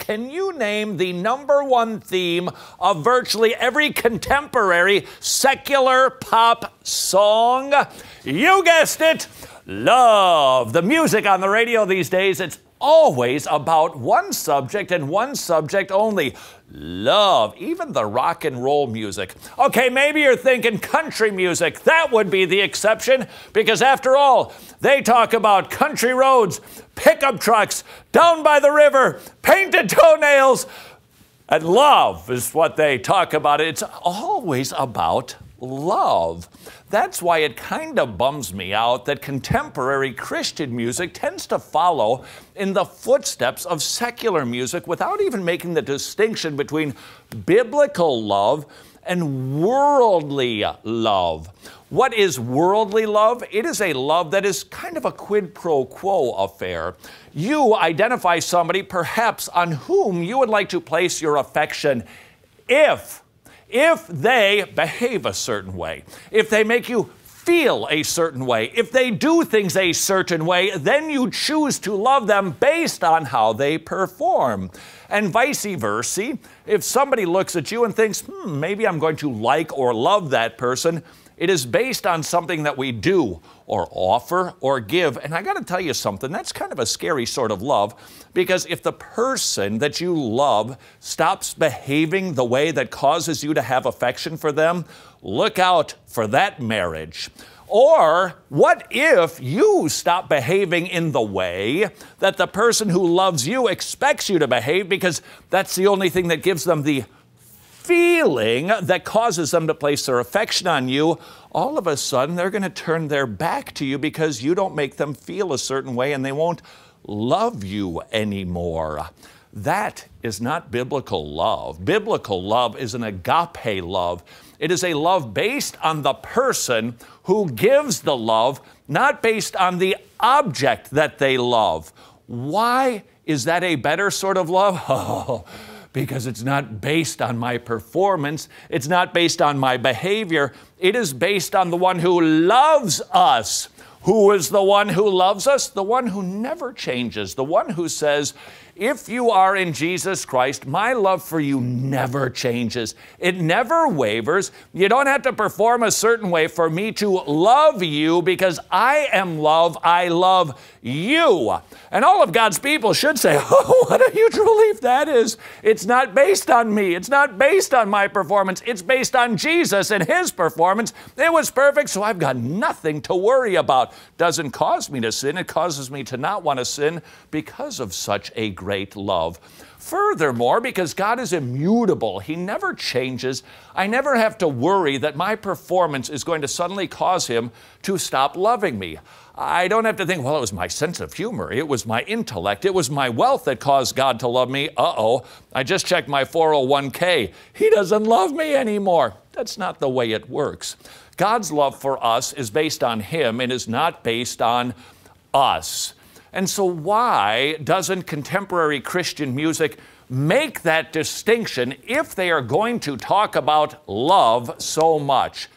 can you name the #1 theme of virtually every contemporary secular pop song? You guessed it, love. The music on the radio these days, it's always about one subject and one subject only. Love. Even the rock and roll music. Okay, maybe you're thinking country music. That would be the exception, because after all, they talk about country roads, pickup trucks, down by the river, painted toenails, and love is what they talk about. It's always about love. That's why it kind of bums me out that contemporary Christian music tends to follow in the footsteps of secular music without even making the distinction between biblical love and worldly love. What is worldly love? It is a love that is kind of a quid pro quo affair. You identify somebody perhaps on whom you would like to place your affection if they behave a certain way, if they make you feel a certain way, if they do things a certain way, then you choose to love them based on how they perform. And vice versa, if somebody looks at you and thinks, maybe I'm going to like or love that person, it is based on something that we do or offer or give. And I got to tell you something, that's kind of a scary sort of love, because if the person that you love stops behaving the way that causes you to have affection for them, look out for that marriage. Or what if you stop behaving in the way that the person who loves you expects you to behave, because that's the only thing that gives them the feeling that causes them to place their affection on you? All of a sudden, they're going to turn their back to you because you don't make them feel a certain way, and they won't love you anymore. That is not biblical love. Biblical love is an agape love. It is a love based on the person who gives the love, not based on the object that they love. Why is that a better sort of love? Oh, because it's not based on my performance. It's not based on my behavior. It is based on the one who loves us. Who is the one who loves us? The one who never changes. The one who says, if you are in Jesus Christ, my love for you never changes. It never wavers. You don't have to perform a certain way for me to love you, because I am love. I love you. And all of God's people should say, oh, what a huge relief that is. It's not based on me. It's not based on my performance. It's based on Jesus and his performance. It was perfect, so I've got nothing to worry about. Doesn't cause me to sin. It causes me to not want to sin because of such a great love. Furthermore, because God is immutable, he never changes, I never have to worry that my performance is going to suddenly cause him to stop loving me. I don't have to think, well, it was my sense of humor, it was my intellect, it was my wealth that caused God to love me. Uh-oh, I just checked my 401k. He doesn't love me anymore. That's not the way it works. God's love for us is based on him and is not based on us. And so why doesn't contemporary Christian music make that distinction if they are going to talk about love so much?